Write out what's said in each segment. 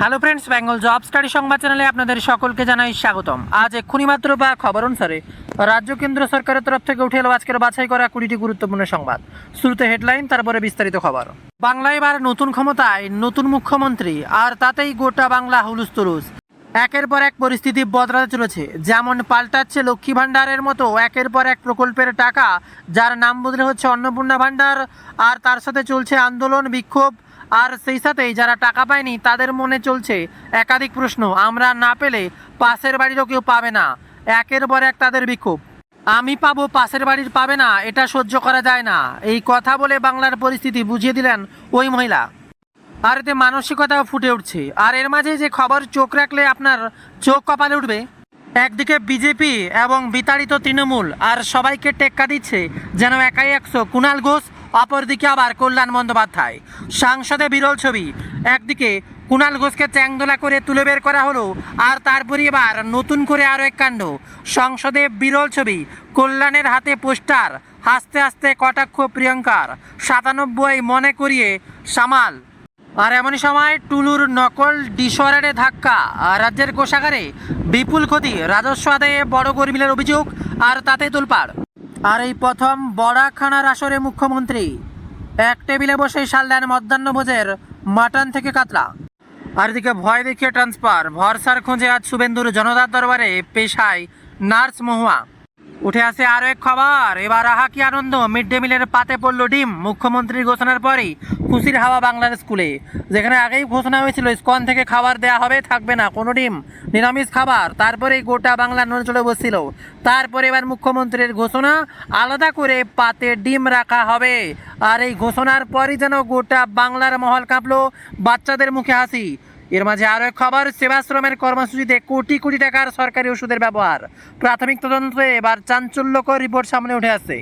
Hello friends, Bengal job study সংবাদ চ্যানেলে আপনাদের সকলকে জানাই স্বাগতম। আজ এক্ষুনি মাত্র বা খবর অনুসারে রাজ্য কেন্দ্র সরকারের তরফ থেকে উঠে এলো আজকের বাছাই করা 20টি গুরুত্বপূর্ণ সংবাদ। শুরুতে হেডলাইন, তারপরে বিস্তারিত খবর। বাংলায় এবার নতুন ক্ষমতায় নতুন মুখ্যমন্ত্রী, আর তাতেই গোটা বাংলা হুলুস্থুলুস। একের পর এক পরিস্থিতি বদলাতে চলেছে। যেমন পাল্টাচ্ছে লক্ষ্মী ভাণ্ডারের মতো একের পর এক প্রকল্পের টাকা, যার নাম বদলে হচ্ছে অন্নপূর্ণা ভাণ্ডার, আর তার সাথে চলছে আন্দোলন, বিক্ষোভ। আর সেই সাথেই যারা টাকা পায়নি তাদের মনে চলছে একাধিক প্রশ্ন, আমরা না পেলে পাশের বাড়িরও কেউ পাবে না। একের পর এক তাদের বিক্ষোভ, আমি পাবো পাশের বাড়ির পাবে না, এটা সহ্য করা যায় না। এই কথা বলে বাংলার পরিস্থিতি বুঝিয়ে দিলেন ওই মহিলা। আর এতে মানসিকতাও ফুটে উঠছে। আর এর মাঝে যে খবর চোখ রাখলে আপনার চোখ কপালে উঠবে, একদিকে বিজেপি এবং বিতাড়িত তৃণমূল আর সবাইকে টেক্কা দিচ্ছে যেন একাই 100 কুণাল ঘোষ, অপরদিকে আবার কল্যাণ বন্দ্যোপাধ্যায়। সাংসদে বিরল ছবি, একদিকে কুণাল ঘোষকে চ্যাংদোলা করে তুলে বের করা হলো, আর তারপরে এবার নতুন করে আরও এক কাণ্ড। সংসদে বিরল ছবি, কল্যাণের হাতে পোস্টার, হাসতে হাসতে কটাক্ষ প্রিয়ঙ্কার, 97 মনে করিয়ে সামাল। আর এমনই সময় টুলুর নকল ডিসঅর্ডারে ধাক্কা, রাজ্যের কোষাগারে বিপুল ক্ষতি, রাজস্ব আদায়ে বড় গরিবিলের অভিযোগ, আর তাতে তোলপাড়। আর এই প্রথম বড়াখানার আসরে মুখ্যমন্ত্রী এক টেবিলে বসেই সারলেন মধ্যাহ্নভোজের মাটন থেকে কাতলা। আর এদিকে ভয় দেখিয়ে ট্রান্সফার, ভরসার খোঁজে আজ শুভেন্দুর জনতার দরবারে পেশায় নার্স মহুয়া। উঠে আসে আরও এক খবর, এবার আহা কি আনন্দ, মিড ডে মিলের পাতে পড়ল ডিম। মুখ্যমন্ত্রীর ঘোষণার পরেই খুশির হাওয়া বাংলার স্কুলে। যেখানে আগেই ঘোষণা হয়েছিল স্কন থেকে খাবার দেওয়া হবে, থাকবে না কোনো ডিম, নিরামিষ খাবার, তারপরেই গোটা বাংলা নড়ে চলে বসছিল। তারপরে এবার মুখ্যমন্ত্রীর ঘোষণা, আলাদা করে পাতে ডিম রাখা হবে। আর এই ঘোষণার পরই যেন গোটা বাংলার মহল কাঁপলো, বাচ্চাদের মুখে হাসি। এর মাঝে আরও এক খবর, সেবাশ্রমের কর্মসূচিতে কোটি কোটি টাকার সরকারি ওষুধের ব্যবহার। প্রাথমিক তদন্তে এবার চাঞ্চল্যকর রিপোর্ট সামনে উঠে আসছে।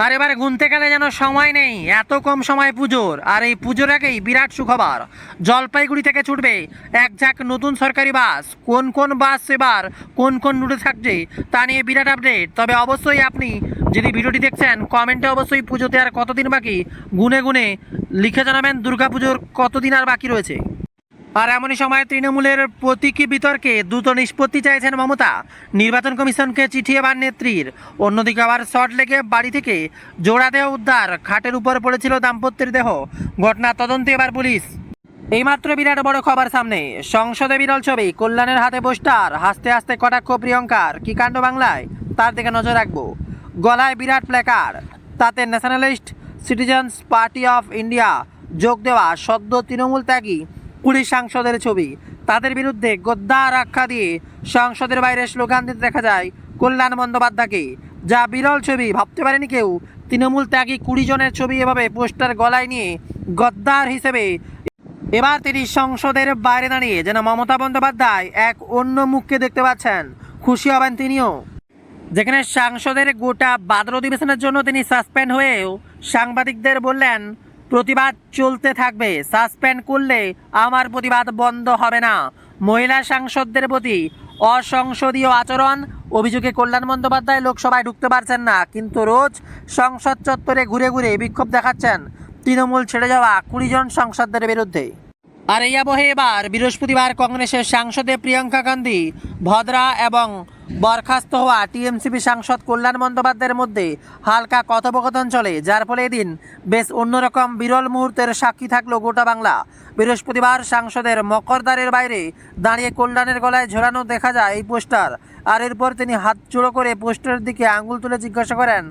আর এবার গুনতে গেলে যেন সময় নেই, এত কম সময় পুজোর। আর এই পুজোর আগেই বিরাট সুখবর, জলপাইগুড়ি থেকে ছুটবে এক ঝাঁক নতুন সরকারি বাস। কোন কোন বাস এবার কোন কোন রুটে থাকছে তা নিয়ে বিরাট আপডেট। তবে অবশ্যই আপনি যদি ভিডিওটি দেখছেন, কমেন্টে অবশ্যই পুজোতে আর কতদিন বাকি গুনে গুনে লিখে জানাবেন দুর্গাপুজোর কতদিন আর বাকি রয়েছে। আর এমনই সময় তৃণমূলের প্রতীকী বিতর্কে দ্রুত নিষ্পত্তি চাইছেন মমতা, নির্বাচন কমিশনকে চিঠি এবার নেত্রীর। অন্যদিকে আবার শর্ট লেগে বাড়ি থেকে জোড়া দেহ উদ্ধার, খাটের উপর পড়েছিল দাম্পত্যের দেহ। ঘটনা তদন্তে এবার পুলিশ। এইমাত্র বিরাট বড় খবর সামনে, সংসদে বিরল ছবি, কল্যাণের হাতে পোস্টার, হাসতে হাসতে কটাক্ষ প্রিয়ঙ্কার। কি কাণ্ড বাংলায়, তার দিকে নজর রাখবো। গলায় বিরাট প্ল্যাকার্ড, তাতে nationalist citizens party of India যোগ দেওয়া সদ্য তৃণমূল ত্যাগী 20 সাংসদের ছবি। তাদের বিরুদ্ধে গদ্দার আখ্যা দিয়ে সংসদের বাইরে স্লোগান দিতে দেখা যায় কল্যাণ বন্দ্যোপাধ্যায়কে, যা বিরল ছবি। ভাবতে পারেনি কেউ তৃণমূল ত্যাগী 20 জনের ছবি এভাবে পোস্টার গলায় নিয়ে গদ্দার হিসেবে এবার তিনি সংসদের বাইরে দাঁড়িয়ে যেন মমতা বন্দ্যোপাধ্যায় এক অন্য মুখকে দেখতে পাচ্ছেন। খুশি হবেন তিনিও। যেখানে সাংসদের গোটা বাদল অধিবেশনের জন্য তিনি সাসপেন্ড হয়েও সাংবাদিকদের বললেন, প্রতিবাদ চলতে থাকবে, সাসপেন্ড করলে আমার প্রতিবাদ বন্ধ হবে না। মহিলা সাংসদদের প্রতি অসংসদীয় আচরণ অভিযোগে কল্যাণ বন্দ্যোপাধ্যায় লোকসভায় ঢুকতে পারছেন না, কিন্তু রোজ সংসদ চত্বরে ঘুরে ঘুরে বিক্ষোভ দেখাচ্ছেন তৃণমূল ছেড়ে যাওয়া 20 জন সাংসদদের বিরুদ্ধে। আর এই আবহে এবার বৃহস্পতিবার কংগ্রেসের সাংসদে প্রিয়াঙ্কা গান্ধী ভদ্রা এবং বরখাস্ত হওয়া টিএমসিপি সাংসদ কল্যাণ বন্দ্যোপাধ্যায়ের মধ্যে হালকা কথোপকথন চলে, যার ফলে এদিন বেশ অন্যরকম বিরল মুহূর্তের সাক্ষী থাকলো গোটা বাংলা। বৃহস্পতিবার সাংসদের মকরদ্বারের বাইরে দাঁড়িয়ে কল্যাণের গলায় ঝোলানো দেখা যায় এই পোস্টার। আর এরপর তিনি হাত জোড়ো করে পোস্টারের দিকে আঙুল তুলে জিজ্ঞাসা করেন,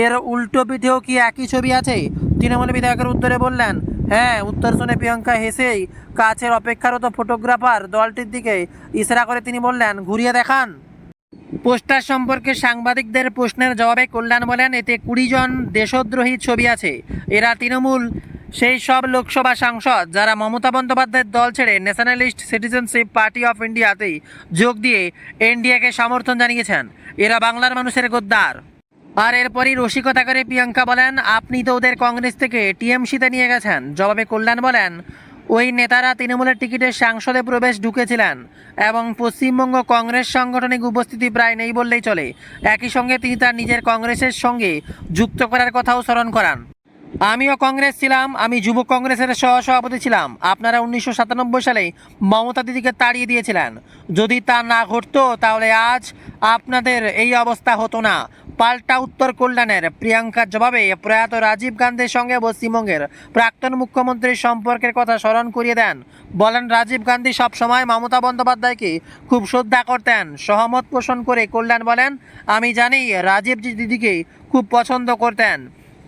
এর উল্টো পিঠেও কি একই ছবি আছে? তৃণমূল বিধায়কের উত্তরে বললেন, হ্যাঁ। উত্তর শুনে প্রিয়ঙ্কা হেসেই কাছের অপেক্ষারত ফটোগ্রাফার দলটির দিকে ইশারা করে তিনি বললেন, ঘুরিয়ে দেখান। পোস্টার সম্পর্কে সাংবাদিকদের প্রশ্নের জবাবে কল্যাণ বলেন, এতে 20 জন দেশদ্রোহী ছবি আছে। এরা তৃণমূল সেই সব লোকসভা সাংসদ যারা মমতা বন্দ্যোপাধ্যায়ের দল ছেড়ে ন্যাশনালিস্ট সিটিজেনশিপ পার্টি অফ ইন্ডিয়াতেই যোগ দিয়ে এনডিএকে সমর্থন জানিয়েছেন। এরা বাংলার মানুষের গদ্দার। আর এরপরই রসিকতা করে প্রিয়াঙ্কা বলেন, আপনি তো ওদের কংগ্রেস থেকে টিএমসিতে নিয়ে গেছেন। জবাবে কল্যাণ বলেন, ওই নেতারা তৃণমূলের টিকিটে সংসদে প্রবেশ ঢুকেছিলেন এবং পশ্চিমবঙ্গ কংগ্রেস সাংগঠনিক উপস্থিতি প্রায় নেই বললেই চলে। একই সঙ্গে তিনি তার নিজের কংগ্রেসের সঙ্গে যুক্ত করার কথাও স্মরণ করান। আমিও কংগ্রেস ছিলাম, আমি যুব কংগ্রেসের সহসভাপতি ছিলাম। আপনারা 1997 সালে মমতা দিদিকে তাড়িয়ে দিয়েছিলেন। যদি তা না ঘটতো তাহলে আজ আপনাদের এই অবস্থা হতো না। পাল্টা উত্তর কল্যাণের প্রিয়াঙ্কার জবাবে প্রয়াত রাজীব গান্ধীর সঙ্গে পশ্চিমবঙ্গের প্রাক্তন মুখ্যমন্ত্রীর সম্পর্কের কথা স্মরণ করিয়ে দেন। বলেন, রাজীব গান্ধী সবসময় মমতা বন্দ্যোপাধ্যায়কে খুব শ্রদ্ধা করতেন। সহমত পোষণ করে কল্যাণ বলেন, আমি জানি রাজীব দিদিকে খুব পছন্দ করতেন,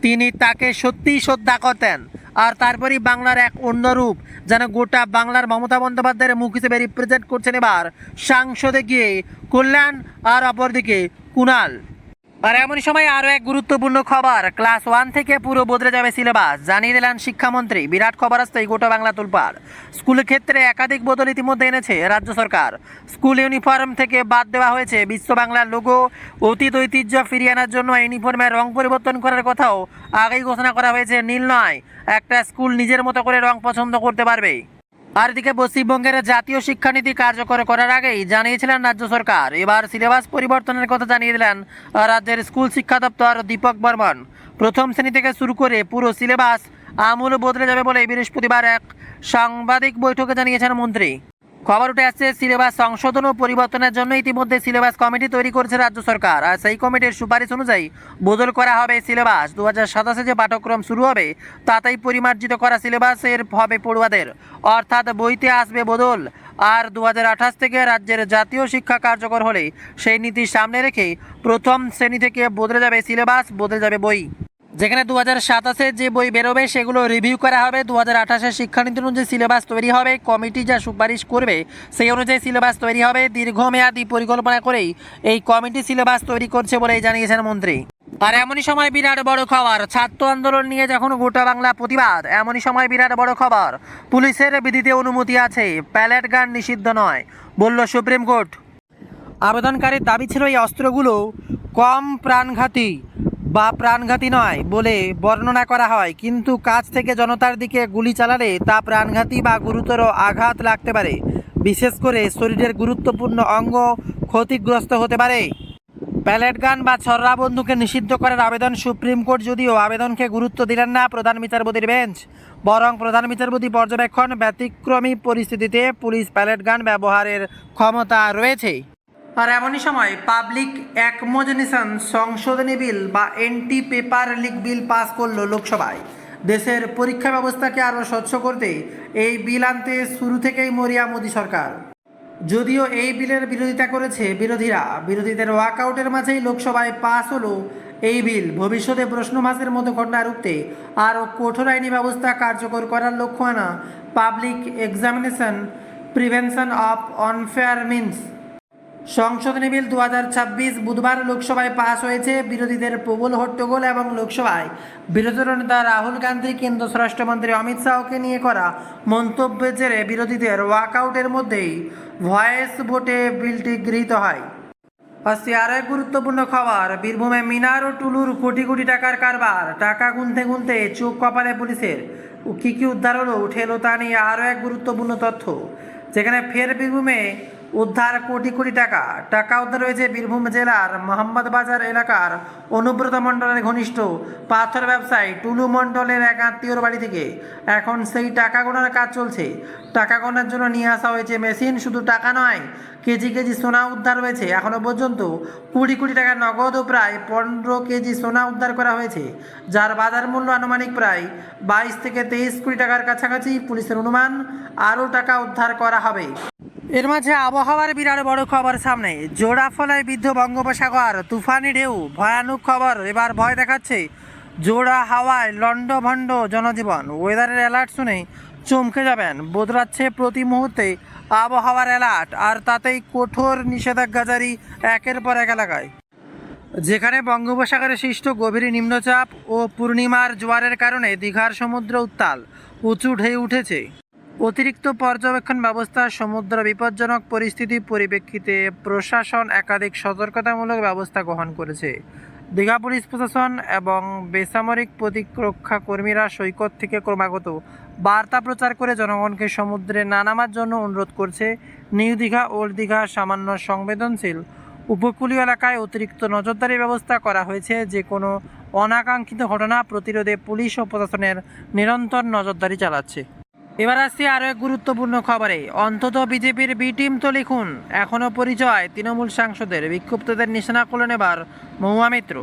তিনি তাকে সত্যিই শ্রদ্ধা করতেন। আর তারপরেই বাংলার এক অন্য রূপ, যেন গোটা বাংলার মমতা বন্দ্যোপাধ্যায়ের মুখ হিসেবে রিপ্রেজেন্ট করছেন এবার সাংসদে গিয়ে কল্যাণ, আর অপরদিকে কুণাল। আর এমনই সময় আরও এক গুরুত্বপূর্ণ খবর, ক্লাস 1 থেকে পুরো বদলে যাবে সিলেবাস, জানিয়ে দিলেন শিক্ষামন্ত্রী। বিরাট খবর আসতেই গোটা বাংলা তোলপাড়। স্কুলের ক্ষেত্রে একাধিক বদল ইতিমধ্যে এনেছে রাজ্য সরকার। স্কুল ইউনিফর্ম থেকে বাদ দেওয়া হয়েছে বিশ্ব বাংলার লোগো। অতীত ঐতিহ্য ফিরিয়ে আনার জন্য ইউনিফর্মের রং পরিবর্তন করার কথাও আগেই ঘোষণা করা হয়েছে। নীল নয়, একটা স্কুল নিজের মতো করে রং পছন্দ করতে পারবে। আর এদিকে পশ্চিমবঙ্গের জাতীয় শিক্ষানীতি কার্যকর করার আগেই জানিয়েছিলেন রাজ্য সরকার, এবার সিলেবাস পরিবর্তনের কথা জানিয়ে দিলেন রাজ্যের স্কুল শিক্ষা দপ্তর দীপক বর্মন। প্রথম শ্রেণী থেকে শুরু করে পুরো সিলেবাস আমূল বদলে যাবে বলে বৃহস্পতিবার এক সাংবাদিক বৈঠকে জানিয়েছেন মন্ত্রী। খবর উঠে আসছে, সিলেবাস সংশোধন ও পরিবর্তনের জন্য ইতিমধ্যে সিলেবাস কমিটি তৈরি করেছে রাজ্য সরকার। আর সেই কমিটির সুপারিশ অনুযায়ী বদল করা হবে সিলেবাস। 2027 যে পাঠ্যক্রম শুরু হবে তাতেই পরিমার্জিত করা সিলেবাসের হবে পড়ুয়াদের, অর্থাৎ বইতে আসবে বদল। আর 2028 থেকে রাজ্যের জাতীয় শিক্ষা কার্যকর হলে সেই নীতি সামনে রেখে প্রথম শ্রেণী থেকে বদলে যাবে সিলেবাস, বদলে যাবে বই। যেখানে 2027 যে বই বেরোবে সেগুলো রিভিউ করা হবে। 2028 শিক্ষানীতি অনুযায়ী সিলেবাস তৈরি হবে। কমিটি যা সুপারিশ করবে সেই অনুযায়ী সিলেবাস তৈরি হবে। দীর্ঘমেয়াদী পরিকল্পনা করেই এই কমিটি সিলেবাস তৈরি করছে বলেই জানিয়েছেন মন্ত্রী। আর এমনই সময় বিরাট বড় খবর, ছাত্র আন্দোলন নিয়ে যখন গোটা বাংলা প্রতিবাদ, এমনই সময় বিরাট বড় খবর, পুলিশের বিধিতে অনুমতি আছে, প্যালেট গান নিষিদ্ধ নয়, বলল সুপ্রিম কোর্ট। আবেদনকারীর দাবি ছিল এই অস্ত্রগুলো কম প্রাণঘাতী বা প্রাণঘাতী নয় বলে বর্ণনা করা হয়, কিন্তু কাছ থেকে জনতার দিকে গুলি চালালে তা প্রাণঘাতী বা গুরুতর আঘাত লাগতে পারে। বিশেষ করে শরীরের গুরুত্বপূর্ণ অঙ্গ ক্ষতিগ্রস্ত হতে পারে। প্যালেট গান বা ছররা বন্দুকে নিষিদ্ধ করার আবেদন সুপ্রিম কোর্ট যদিও আবেদনকে গুরুত্ব দিলেন না প্রধান বিচারপতির বেঞ্চ, বরং প্রধান বিচারপতি পর্যবেক্ষণ, ব্যতিক্রমী পরিস্থিতিতে পুলিশ প্যালেট গান ব্যবহারের ক্ষমতা রয়েছে। আর এমনই সময় পাবলিক অ্যাকমোজেনেশন সংশোধনী বিল বা anti paper leak bill pass করলো লোকসভায়। দেশের পরীক্ষা ব্যবস্থাকে আরও স্বচ্ছ করতে এই বিল আনতে শুরু থেকেই মরিয়া মোদী সরকার। যদিও এই বিলের বিরোধিতা করেছে বিরোধীদের ওয়াকআউটের মাঝেই লোকসভায় পাস হলো এই বিল। ভবিষ্যতে প্রশ্নমাসের মতো ঘটনা রুখতে আরও কঠোর আইনি ব্যবস্থা কার্যকর করার লক্ষ্য আনা public examination prevention of unfair means সংশোধনী বিল 2026 বুধবার লোকসভায় পাস হয়েছে। বিরোধীদের প্রবল হট্টগোল এবং লোকসভায় বিরোধী নেতা রাহুল গান্ধী, কেন্দ্রীয় স্বরাষ্ট্রমন্ত্রী অমিত শাহকে নিয়ে করা মন্তব্যের জেরে বিরোধীদের ওয়াকআউটের মধ্যেই ভয়েস ভোটে বিলটি গৃহীত হয়। আসছে আরও এক গুরুত্বপূর্ণ খবর, বীরভূমে মিনার ও টুলুর কোটি কোটি টাকার কারবার, টাকা গুনতে গুনতে চোখ কপালে পুলিশের। কী কী উদ্ধার হলো উঠে এলো তা নিয়ে আরও এক গুরুত্বপূর্ণ তথ্য, যেখানে ফের বীরভূমে উদ্ধার কোটি কোটি টাকা উদ্ধার হয়েছে বীরভূম জেলার মোহাম্মদ বাজার এলাকার অনুব্রত মণ্ডলের ঘনিষ্ঠ পাথর ব্যবসায়ী টুলু মণ্ডলের এক আত্মীয়র বাড়ি থেকে। এখন সেই টাকা গোনার কাজ চলছে। টাকা গোনার জন্য নিয়ে আসা হয়েছে মেশিন। শুধু টাকা নয়, কেজি কেজি সোনা উদ্ধার হয়েছে। এখনও পর্যন্ত 20 কোটি টাকার নগদ ও প্রায় 15 কেজি সোনা উদ্ধার করা হয়েছে, যার বাজার মূল্য আনুমানিক প্রায় 22 থেকে 23 কোটি টাকার কাছাকাছি। পুলিশের অনুমান আরও টাকা উদ্ধার করা হবে। এর মাঝে আবহাওয়ার বিরাট বড় খবর সামনে, জোড়া ফলায় বিদ্ধ বঙ্গোপসাগর, তুফানি ঢেউ, ভয়ানক খবর। এবার ভয় দেখাচ্ছে জোড়া হাওয়ায় লন্ডভন্ড জনজীবন। ওয়েদারের অ্যালার্ট শুনে চমকে যাবেন, বদলাচ্ছে প্রতি মুহূর্তে আবহাওয়ার অ্যালার্ট, আর তাতেই কঠোর নিষেধাজ্ঞা জারি একের পর এক এলাকায়। যেখানে বঙ্গোপসাগরে সৃষ্ট গভীর নিম্নচাপ ও পূর্ণিমার জোয়ারের কারণে দীঘার সমুদ্র উত্তাল, উঁচু ঢেউ উঠেছে। অতিরিক্ত পর্যবেক্ষণ ব্যবস্থা, সমুদ্র বিপজ্জনক পরিস্থিতি পরিপ্রেক্ষিতে প্রশাসন একাধিক সতর্কতামূলক ব্যবস্থা গ্রহণ করেছে। দীঘা পুলিশ প্রশাসন এবং বেসামরিক প্রতিরক্ষা কর্মীরা সৈকত থেকে ক্রমাগত বার্তা প্রচার করে জনগণকে সমুদ্রে না নামার জন্য অনুরোধ করছে। নিউ দীঘা, ওল্ড দীঘা সামান্য সংবেদনশীল উপকূলীয় এলাকায় অতিরিক্ত নজরদারি ব্যবস্থা করা হয়েছে। যে কোনো অনাকাঙ্ক্ষিত ঘটনা প্রতিরোধে পুলিশ ও প্রশাসনের নিরন্তর নজরদারি চালাচ্ছে। এবার আসছি আরও এক গুরুত্বপূর্ণ খবরে। অন্তত বিজেপির বি টিম তো লিখুন, এখনও পরিচয় তৃণমূল সাংসদের। বিক্ষুব্ধদের নিশানা করলেন এবার মহুয়া মিত্র।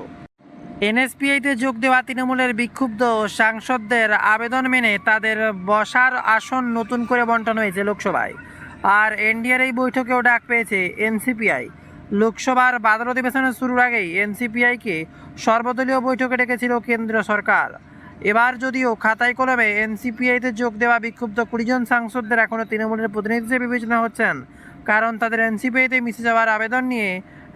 এনএসপিআইতে যোগ দেওয়া তৃণমূলের বিক্ষুব্ধ সাংসদদের আবেদন মেনে তাদের বসার আসন নতুন করে বণ্টন হয়েছে লোকসভায়। আর এনডিএর এই বৈঠকেও ডাক পেয়েছে এনসিপিআই। লোকসভার বাদল অধিবেশনের শুরুর আগেই এনসিপিআইকে সর্বদলীয় বৈঠকে ডেকেছিল কেন্দ্রীয় সরকার। এবার যদিও খাতায় কলমে এনসিপিআইতে যোগ দেওয়া বিক্ষুব্ধ 20 জন সাংসদদের এখনও তৃণমূলের প্রতিনিধি হিসেবে বিবেচনা হচ্ছেন, কারণ তাদের এনসিপিআইতে মিশে যাওয়ার আবেদন নিয়ে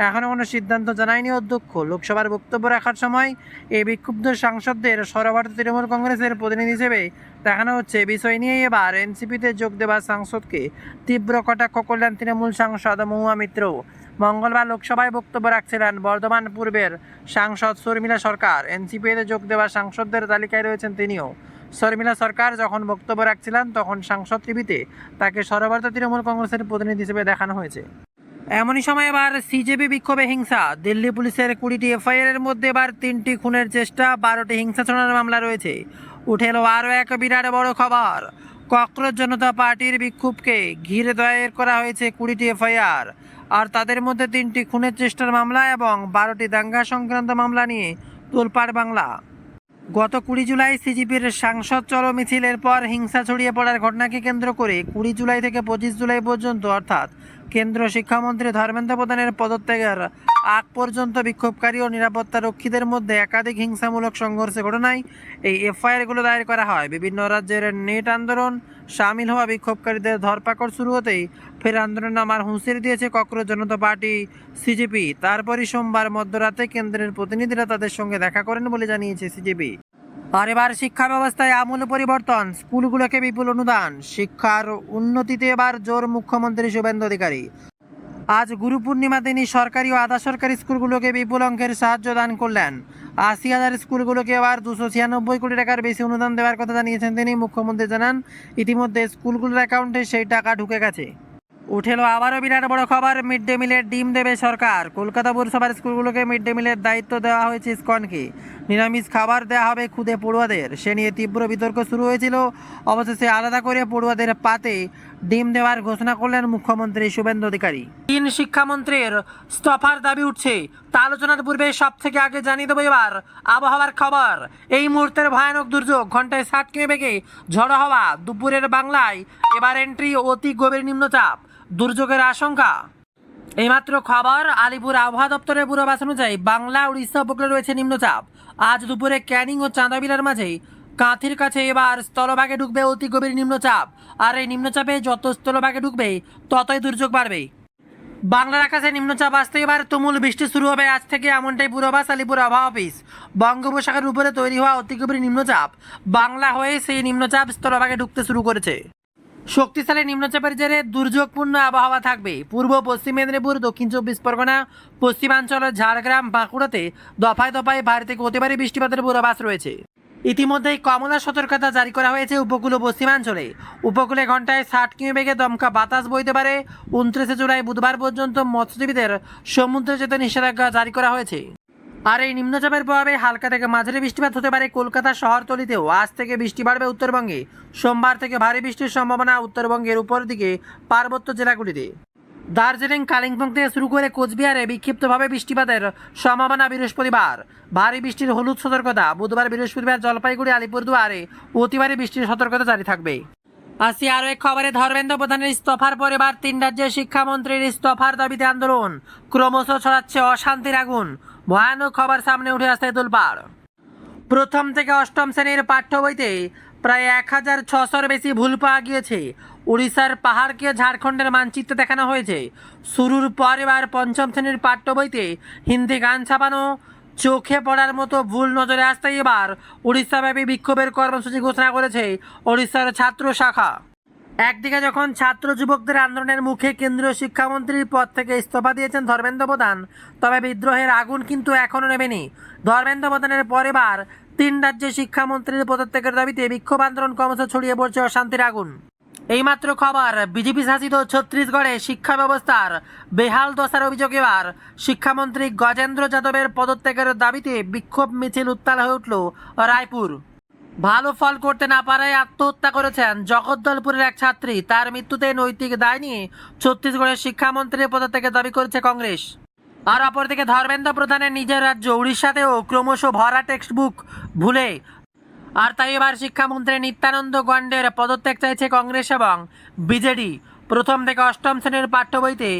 এখনও কোনো সিদ্ধান্ত জানায়নি অধ্যক্ষ। লোকসভার বক্তব্য রাখার সময় এই বিক্ষুব্ধ সাংসদদের সর্বভারতীয় তৃণমূল কংগ্রেসের প্রতিনিধি হিসেবে দেখানো হচ্ছে। বিষয় নিয়ে এবার এনসিপিতে যোগ দেওয়া সাংসদকে তীব্র কটাক্ষ করলেন তৃণমূল সাংসদ মহুয়া মিত্র। মঙ্গলবার লোকসভায় বক্তব্য রাখছিলেন বর্ধমান পূর্বের সাংসদ শর্মিলা সরকার। এনসিপিতে যোগ দেওয়া সাংসদদের তালিকায় রয়েছেন তিনিও। শর্মিলা সরকার যখন বক্তব্য রাখছিলেন তখন সংসদ টিভিতে তাকে সর্বভারতীয় তৃণমূল কংগ্রেসের প্রতিনিধি হিসেবে দেখানো হয়েছে। এমনই সময় এবার সিজেপি বিক্ষোভে হিংসা। দিল্লি পুলিশের 20টি এফআইআরের মধ্যে এবার 3টি খুনের চেষ্টা, 12টি হিংসা ছড়ানোর মামলা রয়েছে। উঠে এলো আরও এক বিরাট বড় খবর। ককরোচ জনতা পার্টির বিক্ষোভকে ঘিরে দায়ের করা হয়েছে 20টি এফআইআর। আর তাদের মধ্যে 3টি খুনের চেষ্টার মামলা এবং 12টি দাঙ্গা সংক্রান্ত মামলা নিয়ে তোলপাড় বাংলা। গত 20 জুলাই সিজিপির সাংসদ চলো মিছিলের পর হিংসা ছড়িয়ে পড়ার ঘটনাকে কেন্দ্র করে 20 জুলাই থেকে 25 জুলাই পর্যন্ত, অর্থাৎ কেন্দ্রীয় শিক্ষামন্ত্রী ধর্মেন্দ্র প্রধানের পদত্যাগের আগ পর্যন্ত বিক্ষোভকারী ও নিরাপত্তা রক্ষীদের মধ্যে একাধিক হিংসামূলক সংঘর্ষের ঘটনায় এই এফআইআরগুলো দায়ের করা হয়। বিভিন্ন রাজ্যের নেট আন্দোলন সামিল হওয়া বিক্ষোভকারীদের ধরপাকড় শুরু হতেই ফের আন্দোলন নামার হুঁশিয়ারি দিয়েছে ককরোচ জনতা পার্টি সিজেপি। তারপরই সোমবার মধ্যরাতে কেন্দ্রের প্রতিনিধিরা তাদের সঙ্গে দেখা করেন বলে জানিয়েছে সিজেপি। আর এবার শিক্ষা ব্যবস্থায় আমূল পরিবর্তন, স্কুলগুলোকে বিপুল অনুদান, শিক্ষার উন্নতিতে এবার জোর মুখ্যমন্ত্রী শুভেন্দু অধিকারী। আজ গুরু পূর্ণিমা তিনি সরকারি ও আধা সরকারি স্কুলগুলোকে বিপুল অঙ্কের সাহায্য দান করলেন। 80,000 স্কুলগুলোকে এবার 296 কোটি টাকার বেশি অনুদান দেওয়ার কথা জানিয়েছেন তিনি। মুখ্যমন্ত্রী জানান, ইতিমধ্যে স্কুলগুলোর অ্যাকাউন্টে সেই টাকা ঢুকে গেছে। উঠে এলো আবারও বিরাট বড় খবর। মিড ডে মিলের ডিম দেবে সরকার। কলকাতা পৌরসভার স্কুলগুলোকে মিড ডে মিলের দায়িত্ব দেওয়া হয়েছে ইসকনকে। নিরামিষ খাবার দেওয়া হবে খুদে পড়ুয়াদের। সে নিয়ে তীব্র বিতর্ক শুরু হয়েছিল। অবশেষে আলাদা করে পড়ুয়াদের পাতে ডিম দেওয়ার ঘোষণা করলেন মুখ্যমন্ত্রী শুভেন্দু অধিকারী। 3 শিক্ষামন্ত্রীর ইস্তফার দাবি উঠছে। তা আলোচনার পূর্বে সব থেকে আগে জানিয়ে দেবো এবার আবহাওয়ার খবর। এই মুহূর্তের ভয়ানক দুর্যোগ, ঘন্টায় 60 কিমি বেগে ঝড়ো হওয়া। দুপুরের বাংলায় এবার এন্ট্রি অতি গভীর নিম্নচাপ, দুর্যোগের আশঙ্কা। এইমাত্র খবর, আলিপুর আবহাওয়া দপ্তরের পূর্বাভাস অনুযায়ী বাংলা উড়িষ্যা উপকূলে রয়েছে নিম্নচাপ। আজ দুপুরে ক্যানিং ও চাঁদাবিলার মাঝে কাঁথির কাছে এবার স্থলভাগে ঢুকবে অতি গভীর নিম্নচাপ। আর এই নিম্নচাপে যত স্থলভাগে ঢুকবে ততই দুর্যোগ বাড়বে। বাংলার আকাশে নিম্নচাপ আসতে এবার তুমুল বৃষ্টি শুরু হবে আজ থেকে, এমনটাই পূর্বাভাস আলিপুর আবহাওয়া অফিস। বঙ্গোপসাগরের উপরে তৈরি হওয়া অতি গভীর নিম্নচাপ বাংলা হয়ে সেই নিম্নচাপ স্থলভাগে ঢুকতে শুরু করেছে। শক্তিশালী নিম্নচাপের জেরে দুর্যোগপূর্ণ আবহাওয়া থাকবে। পূর্ব পশ্চিম মেদিনীপুর, দক্ষিণ 24 পরগনা, পশ্চিমাঞ্চল, ঝাড়গ্রাম, বাঁকুড়াতে দফায় দফায় ভারী থেকে অতি ভারী বৃষ্টিপাতের পূর্বাভাস রয়েছে। ইতিমধ্যেই কমলা সতর্কতা জারি করা হয়েছে উপকূল ও পশ্চিমাঞ্চলে। উপকূলে ঘন্টায় 60 কিমি বেগে দমকা বাতাস বইতে পারে। 29 জুলাই বুধবার পর্যন্ত মৎস্যজীবীদের সমুদ্রে যেতে নিষেধাজ্ঞা জারি করা হয়েছে। আর এই নিম্নচাপের প্রভাবে হালকা থেকে মাঝারি বৃষ্টিপাত হতে পারে কলকাতা শহরতলিতেও। আজ থেকে বৃষ্টি বাড়বে উত্তরবঙ্গে। সোমবার থেকে ভারী বৃষ্টির সম্ভাবনা উত্তরবঙ্গের উপর দিকে পার্বত্য জেলাগুলিতে। দার্জিলিং, কালিম্পং থেকে শুরু করে কোচবিহারে বিক্ষিপ্তভাবে বৃষ্টিপাতের সম্ভাবনা বৃহস্পতিবার। ভারী বৃষ্টির হলুদ সতর্কতা। বুধবার বৃহস্পতিবার জলপাইগুড়ি, আলিপুরদুয়ারে অতি ভারী বৃষ্টির সতর্কতা জারি থাকবে। আসি আরও এক খবরে। ধর্মেন্দ্র প্রধানের ইস্তফার পর এবার 3 রাজ্যের শিক্ষামন্ত্রীর ইস্তফার দাবিতে আন্দোলন। ক্রমশ ছড়াচ্ছে অশান্তির আগুন। ভয়ানক খবর সামনে উঠে আসতে তোলপাড়। প্রথম থেকে অষ্টম শ্রেণীর পাঠ্য বইতে প্রায় 1600-র বেশি ভুল পাওয়া গিয়েছে। উড়িষ্যার পাহাড়কে ঝাড়খণ্ডের মানচিত্রে দেখানো হয়েছে। শুরুর পর এবার পঞ্চম শ্রেণীর পাঠ্য বইতে হিন্দি গান ছাপানো চোখে পড়ার মতো ভুল নজরে আসতেই এবার উড়িষ্যাব্যাপী বিক্ষোভের কর্মসূচি ঘোষণা করেছে ওড়িশার ছাত্র শাখা। একদিকে যখন ছাত্র যুবকদের আন্দোলনের মুখে কেন্দ্রীয় শিক্ষামন্ত্রীর পদ থেকে ইস্তফা দিয়েছেন ধর্মেন্দ্র প্রধান, তবে বিদ্রোহের আগুন কিন্তু এখনও নেমেনি। ধর্মেন্দ্র প্রধানের পর এবার 3 রাজ্যের শিক্ষামন্ত্রীর পদত্যাগের দাবিতে বিক্ষোভ আন্দোলন ক্রমশ ছড়িয়ে পড়ছে অশান্তির আগুন। এইমাত্র খবর, বিজেপি শাসিত ছত্তিশগড়ে শিক্ষা ব্যবস্থার বেহাল দশার অভিযোগ। এবার শিক্ষামন্ত্রী গজেন্দ্র যাদবের পদত্যাগের দাবিতে বিক্ষোভ মিছিল উত্তাল হয়ে উঠল রায়পুর। ভালো ফল করতে না পারায় আত্মহত্যা করেছেন জগদ্দলপুরের এক ছাত্রী। তার মৃত্যুতে নৈতিক দায় নিয়ে ছত্তিশগড়ের শিক্ষামন্ত্রীর পদত্যাগের দাবি করেছে কংগ্রেস। আর অপরদিকে ধর্মেন্দ্র প্রধানের নিজের রাজ্য উড়িষ্যাতেও ক্রমশ ভরা টেক্সট বুক ভুলে, আর তাই এবার শিক্ষামন্ত্রী নিত্যানন্দ গণ্ডের পদত্যাগ চাইছে কংগ্রেস এবং বিজেডি। প্রথম থেকে অষ্টম শ্রেণীর পাঠ্য বইতে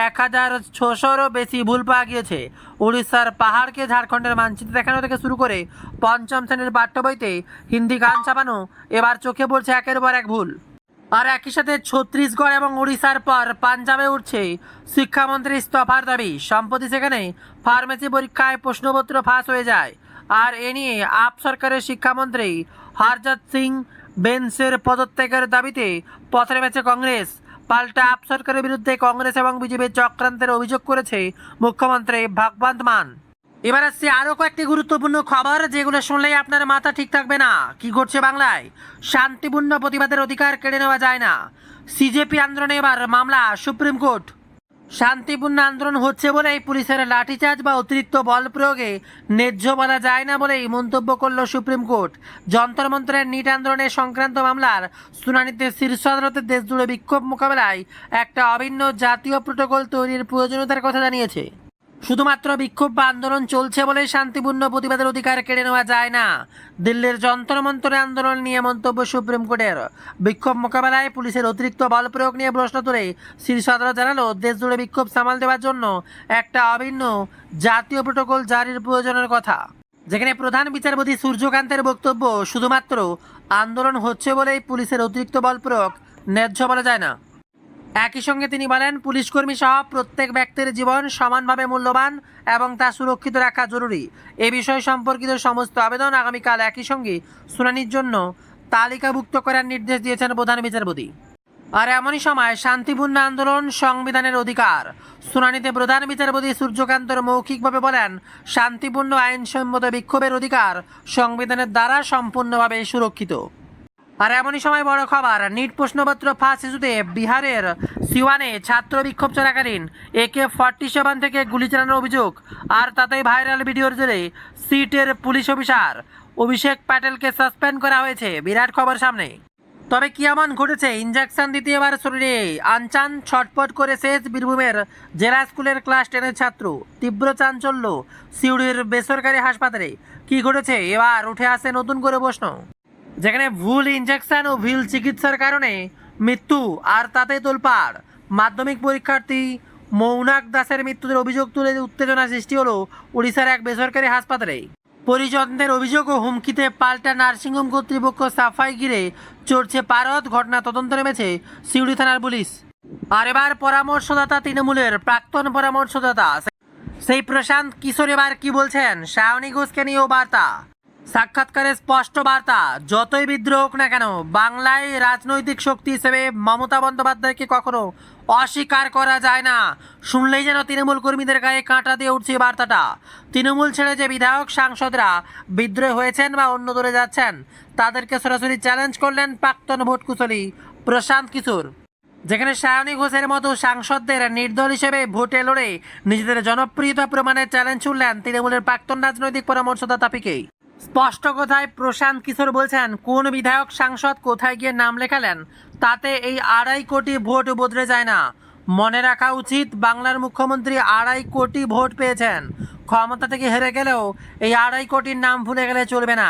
1600-রও বেশি ভুল পাওয়া গিয়েছে। উড়িষ্যার পাহাড়কে ঝাড়খণ্ডের মানচিত্রে দেখানো থেকে শুরু করে পঞ্চম শ্রেণীর পাঠ্য বইতে হিন্দি গান ছাপানো এবার চোখে পড়ছে একের পর এক ভুল। আর একই সাথে ছত্তিশগড় এবং উড়িষ্যার পর পাঞ্জাবে উঠছে শিক্ষামন্ত্রী ইস্তফার দাবি। সম্প্রতি সেখানে ফার্মেসি পরীক্ষায় প্রশ্নপত্র ফাঁস হয়ে যায়, আর এ নিয়ে আপ সরকারের শিক্ষামন্ত্রী হরজত সিং বেন্সের পদত্যাগের দাবিতে পথে নেমেছে কংগ্রেস। পাল্টা আপ সরকারের বিরুদ্ধে কংগ্রেস এবং বিজেপির চক্রান্তের অভিযোগ করেছে মুখ্যমন্ত্রী ভগবন্ত মান। এবার আসছে আরও কয়েকটি গুরুত্বপূর্ণ খবর, যেগুলো শুনলেই আপনার মাথা ঠিক থাকবে না। কি ঘটছে বাংলায়? শান্তিপূর্ণ প্রতিবাদের অধিকার কেড়ে নেওয়া যায় না। সিজেপি আন্দোলনে এবার মামলা সুপ্রিম কোর্ট। শান্তিপূর্ণ আন্দোলন হচ্ছে বলেই পুলিশের লাঠিচার্জ বা অতিরিক্ত বল প্রয়োগে ন্যায্য বলা যায় না বলেই মন্তব্য করল সুপ্রিম কোর্ট। যন্তর মন্ত্রের নিট আন্দোলনের সংক্রান্ত মামলার শুনানিতে শীর্ষ আদালতের দেশজুড়ে বিক্ষোভ মোকাবেলায় একটা অভিন্ন জাতীয় প্রোটোকল তৈরির প্রয়োজনীয়তার কথা জানিয়েছে। শুধুমাত্র বিক্ষোভ বা আন্দোলন চলছে বলে শান্তিপূর্ণ প্রতিবাদের অধিকার কেড়ে নেওয়া যায় না। দিল্লির যন্তর মন্তরে আন্দোলন নিয়ে মন্তব্য সুপ্রিম কোর্টের। বিক্ষোভ মোকাবেলায় পুলিশের অতিরিক্ত বল প্রয়োগ নিয়ে প্রশ্ন তুলে শীর্ষ আদালত জানালো, দেশজুড়ে বিক্ষোভ সামাল দেওয়ার জন্য একটা অভিন্ন জাতীয় প্রোটোকল জারির প্রয়োজনের কথা। যেখানে প্রধান বিচারপতি সূর্যকান্তের বক্তব্য, শুধুমাত্র আন্দোলন হচ্ছে বলেই পুলিশের অতিরিক্ত বল প্রয়োগ ন্যায্য বলা যায় না। একই সঙ্গে তিনি বলেন, পুলিশকর্মী সহ প্রত্যেক ব্যক্তির জীবন সমানভাবে মূল্যবান এবং তা সুরক্ষিত রাখা জরুরি। এ বিষয় সম্পর্কিত সমস্ত আবেদন আগামীকাল একই সঙ্গে শুনানির জন্য তালিকাভুক্ত করার নির্দেশ দিয়েছেন প্রধান বিচারপতি। আর এমনই সময় শান্তিপূর্ণ আন্দোলন সংবিধানের অধিকার। শুনানিতে প্রধান বিচারপতি সূর্যকান্তর মৌখিকভাবে বলেন, শান্তিপূর্ণ আইনসম্মত বিক্ষোভের অধিকার সংবিধানের দ্বারা সম্পূর্ণভাবে সুরক্ষিত। আর এমনই সময় বড় খবর, নিট প্রশ্নপত্র ফাঁস ইস্যুতে বিহারের সিওয়ানে ছাত্র বিক্ষোভ চলাকালীন AK-47 থেকে গুলি চালানোর অভিযোগ, আর তাতেই ভাইরাল ভিডিওর জেরে সিটের পুলিশ অফিসার অভিষেক প্যাটেলকে সাসপেন্ড করা হয়েছে। বিরাট খবর সামনে। তবে কি এমন ঘটেছে? ইঞ্জেকশন দিতে এবার শরীরে আনচান, ছটপট করে শেষ বীরভূমের জেলা স্কুলের ক্লাস 10-এর ছাত্র। তীব্র চাঞ্চল্য সিউড়ির বেসরকারি হাসপাতালে। কি ঘটেছে? এবার উঠে আসে নতুন করে প্রশ্ন, যেখানে ভুল ইঞ্জেকশন ও ভুল চিকিৎসার কারণে মৃত্যু, আর তাতে তোলপাড়। মাধ্যমিক পরীক্ষার্থী মৌনাক দাসের মৃত্যুর অভিযোগ তুলে উত্তেজনা সৃষ্টি হলো উড়িষ্যার এক বেসরকারি হাসপাতালে। পরিজনদের অভিযোগ ও হুমকিতে পাল্টা নার্সিংহোম কর্তৃপক্ষ সাফাই ঘিরে চড়ছে পারদ। ঘটনা তদন্ত নেমেছে সিউড়ি থানার পুলিশ। আর এবার পরামর্শদাতা তৃণমূলের প্রাক্তন পরামর্শদাতা সেই প্রশান্ত কিশোর এবার কি বলছেন? শাওনি ঘোষকে নিয়েও বার্তা। সাক্ষাৎকারে স্পষ্ট বার্তা, যতই বিদ্রোহ হোক না কেন বাংলায় রাজনৈতিক শক্তি হিসেবে মমতা বন্দ্যোপাধ্যায়কে কখনো অস্বীকার করা যায় না। শুনলেই যেন তৃণমূল কর্মীদের গায়ে কাঁটা দিয়ে উঠছে বার্তাটা। তৃণমূল ছেড়ে যে বিধায়ক সাংসদরা বিদ্রোহ হয়েছেন বা অন্য দলে যাচ্ছেন, তাদেরকে সরাসরি চ্যালেঞ্জ করলেন প্রাক্তন ভোটকুশলী প্রশান্ত কিশোর। যেখানে সায়নী ঘোষের মতো সাংসদদের নির্দল হিসেবে ভোটে লড়ে নিজেদের জনপ্রিয়তা প্রমাণের চ্যালেঞ্জ ছুড়লেন তৃণমূলের প্রাক্তন রাজনৈতিক পরামর্শদাতা পিকে। স্পষ্ট কথায় প্রশান্ত কিশোর বলছেন, কোন বিধায়ক সাংসদ কোথায় গিয়ে নাম লেখালেন তাতে এই 2.5 কোটি ভোট বদলে যায় না। মনে রাখা উচিত, বাংলার মুখ্যমন্ত্রী 2.5 কোটি ভোট পেয়েছেন। ক্ষমতা থেকে হেরে গেলেও এই 2.5 কোটির নাম ভুলে গেলে চলবে না।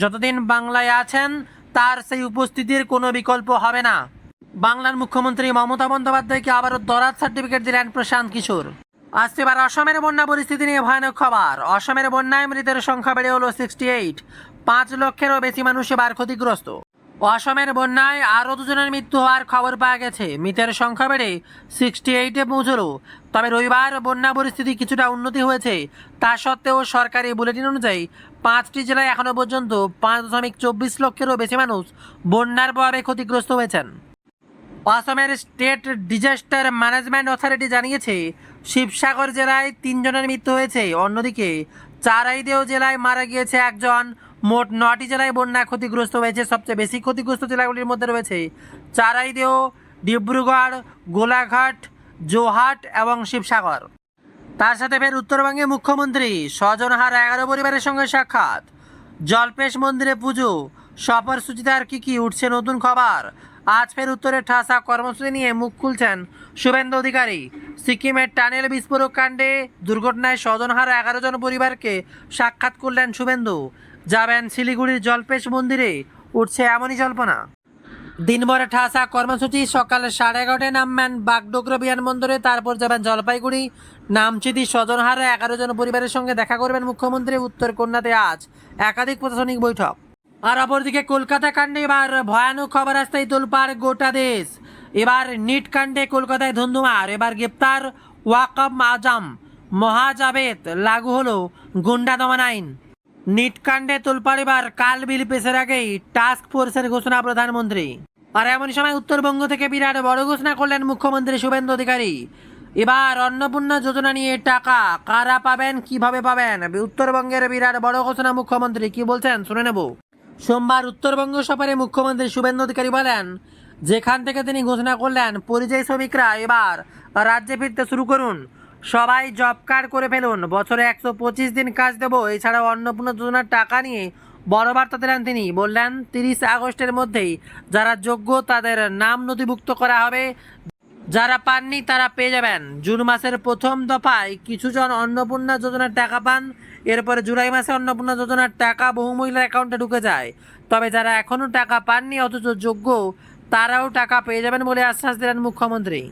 যতদিন বাংলায় আছেন তার সেই উপস্থিতির কোনো বিকল্প হবে না। বাংলার মুখ্যমন্ত্রী মমতা বন্দ্যোপাধ্যায়কে আবারও দরাদ সার্টিফিকেট দিলেন প্রশান্ত কিশোর। আসছে এবার অসমের বন্যা পরিস্থিতি নিয়ে ভয়ানক খবর। অসমের বন্যায় মৃতের সংখ্যা বেড়ে হলো 68। 5 লক্ষেরও বেশি মানুষ এবার ক্ষতিগ্রস্ত। অসমের বন্যায় আরও 2 জনের মৃত্যু হওয়ার খবর পাওয়া গেছে। মৃতের সংখ্যা বেড়ে 68-এ পৌঁছলো। তবে রবিবার বন্যা পরিস্থিতি কিছুটা উন্নতি হয়েছে। তা সত্ত্বেও সরকারি বুলেটিন অনুযায়ী 5টি জেলায় এখনও পর্যন্ত 5.24 লক্ষেরও বেশি মানুষ বন্যার প্রভাবে ক্ষতিগ্রস্ত হয়েছেন। অসমের স্টেট ডিজাস্টার ম্যানেজমেন্ট অথরিটি জানিয়েছে, শিবসাগর জেলায় 3 জনের মৃত্যু হয়েছে। অন্যদিকে চারাইদেও জেলায় মারা গিয়েছে 1 জন। মোট 9টি জেলায় বন্যা ক্ষতিগ্রস্ত হয়েছে। সবচেয়ে বেশি ক্ষতিগ্রস্ত জেলাগুলির মধ্যে রয়েছে চারাইদেও, ডিব্রুগড়, গোলাঘাট, জোহাট এবং শিবসাগর। তার সাথে ফের উত্তরবঙ্গে মুখ্যমন্ত্রী স্বজনহারা 11 পরিবারের সঙ্গে সাক্ষাৎ, জল্পেশ মন্দিরে পুজো, সফর সুচিতার কি উঠছে নতুন খবর। আজ ফের উত্তরের ঠাসা কর্মসূচি নিয়ে মুখ খুলছেন শুভেন্দু অধিকারী। সিকিমের টানেল বিস্ফোরক কাণ্ডে দুর্ঘটনায় স্বজনহারা 11 জন পরিবারকে সাক্ষাৎ করলেন শুভেন্দু। যাবেন শিলিগুড়ির জল্পেশ মন্দিরে, উঠছে এমনই জল্পনা। দিনভরে ঠাসা কর্মসূচি, সকাল 11:30টায় নামবেন বাগডোগরা বিমানবন্দরে, তারপর যাবেন জলপাইগুড়ি। নামচিতি স্বজনহারা 11 জন পরিবারের সঙ্গে দেখা করবেন মুখ্যমন্ত্রী। উত্তর কন্যাতে আজ একাধিক প্রশাসনিক বৈঠক। আর অপরদিকে কলকাতা কাণ্ডে এবার ভয়ানক খবর আসতেই তোলপাড় গোটা দেশ। এবার নিট কাণ্ডে কলকাতায় ধুন্ধুমার, এবার গ্রেপ্তার ওয়াকব আজম মহাজাবেদ, লাগু হলো গুন্ডা দমন আইন। নিট কাণ্ডে তোলপাড়, এবার কাল বিল পেশের আগেই টাস্ক ফোর্সের ঘোষণা প্রধানমন্ত্রী। আর এমন সময় উত্তরবঙ্গ থেকে বিরাট বড় ঘোষণা করলেন মুখ্যমন্ত্রী শুভেন্দু অধিকারী। এবার অন্নপূর্ণা যোজনা নিয়ে টাকা কারা পাবেন, কিভাবে পাবেন, উত্তরবঙ্গের বিরাট বড় ঘোষণা মুখ্যমন্ত্রী কি বলছেন শুনে নেব। সোমবার উত্তরবঙ্গ সফরে মুখ্যমন্ত্রী শুভেন্দু অধিকারী বলেন, যেখান থেকে তিনি ঘোষণা করলেন পরিযায়ী শ্রমিকরা এবার রাজ্যে ফিরতে শুরু করুন, সবাই জব কার্ড করে ফেলুন, বছরে 125 দিন কাজ দেবো। এছাড়াও অন্নপূর্ণা যোজনার টাকা নিয়ে বড় বার্তা দিলেন তিনি। বললেন 30 আগস্টের মধ্যেই যারা যোগ্য তাদের নাম নথিভুক্ত করা হবে, যারা পাননি তারা পেয়ে যাবেন। জুন মাসের প্রথম দফায় কিছুজন অন্নপূর্ণা যোজনার টাকা পান, এরপরে জুলাই মাসে অন্নপূর্ণা যোজনার টাকা বহু মহিলার অ্যাকাউন্টে ঢুকে যায়। তবে যারা এখনও টাকা পাননি অথচ যোগ্য, তারাও টাকা পেয়ে যাবেন বলে আশ্বাস দিলেন মুখ্যমন্ত্রী।